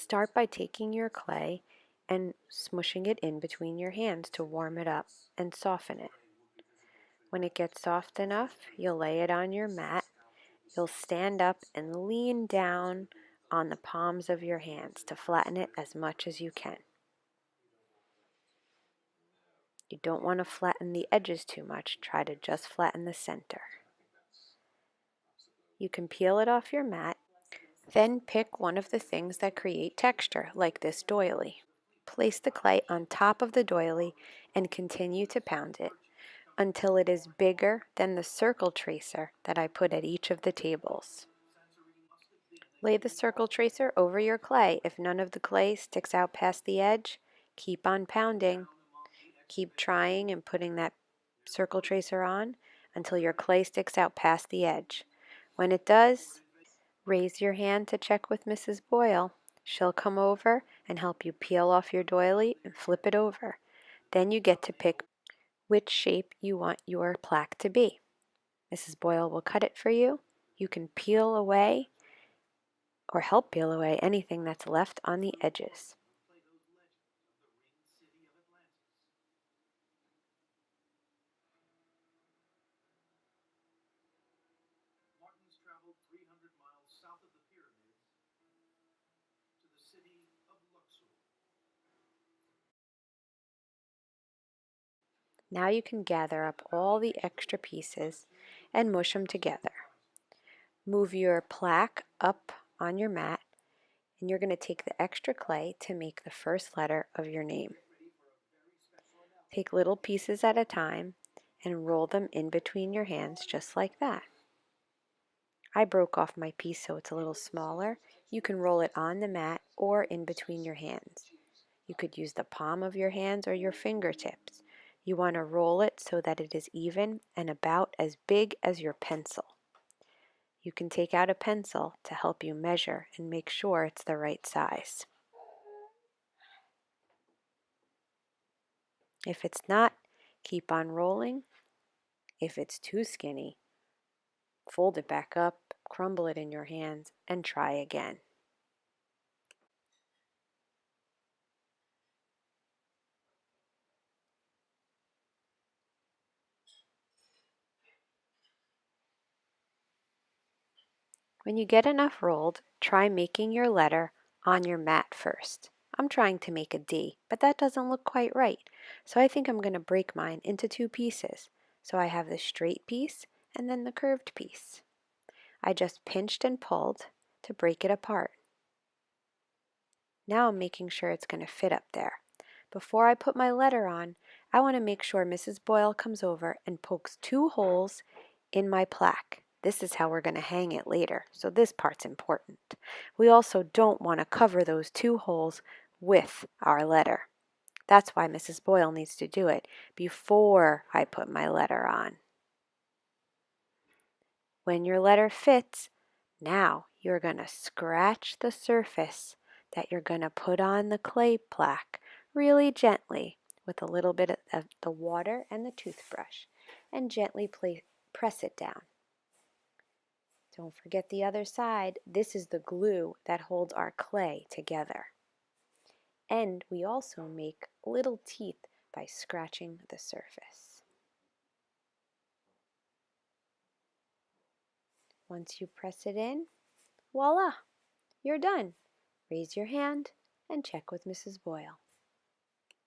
Start by taking your clay and smushing it in between your hands to warm it up and soften it. When it gets soft enough, you'll lay it on your mat. You'll stand up and lean down on the palms of your hands to flatten it as much as you can. You don't want to flatten the edges too much. Try to just flatten the center. You can peel it off your mat. Then pick one of the things that create texture, like this doily. Place the clay on top of the doily and continue to pound it until it is bigger than the circle tracer that I put at each of the tables. Lay the circle tracer over your clay. If none of the clay sticks out past the edge, keep on pounding. Keep trying and putting that circle tracer on until your clay sticks out past the edge. When it does, raise your hand to check with Mrs. Boyle. She'll come over and help you peel off your doily and flip it over. Then you get to pick which shape you want your plaque to be. Mrs. Boyle will cut it for you. You can peel away or help peel away anything that's left on the edges. Now you can gather up all the extra pieces and mush them together. Move your plaque up on your mat, and you're going to take the extra clay to make the first letter of your name. Take little pieces at a time and roll them in between your hands just like that. I broke off my piece so it's a little smaller. You can roll it on the mat or in between your hands. You could use the palm of your hands or your fingertips. You want to roll it so that it is even and about as big as your pencil. You can take out a pencil to help you measure and make sure it's the right size. If it's not, keep on rolling. If it's too skinny, fold it back up, crumble it in your hands, and try again. When you get enough rolled, try making your letter on your mat first. I'm trying to make a D, but that doesn't look quite right. So I think I'm going to break mine into two pieces. So I have the straight piece and then the curved piece. I just pinched and pulled to break it apart. Now I'm making sure it's going to fit up there. Before I put my letter on, I want to make sure Mrs. Boyle comes over and pokes 2 holes in my plaque. This is how we're going to hang it later, so this part's important. We also don't want to cover those 2 holes with our letter. That's why Mrs. Boyle needs to do it before I put my letter on. When your letter fits, now you're going to scratch the surface that you're going to put on the clay plaque really gently with a little bit of the water and the toothbrush, and gently press it down. Don't forget the other side. This is the glue that holds our clay together. And we also make little teeth by scratching the surface. Once you press it in, voila, you're done. Raise your hand and check with Mrs. Boyle.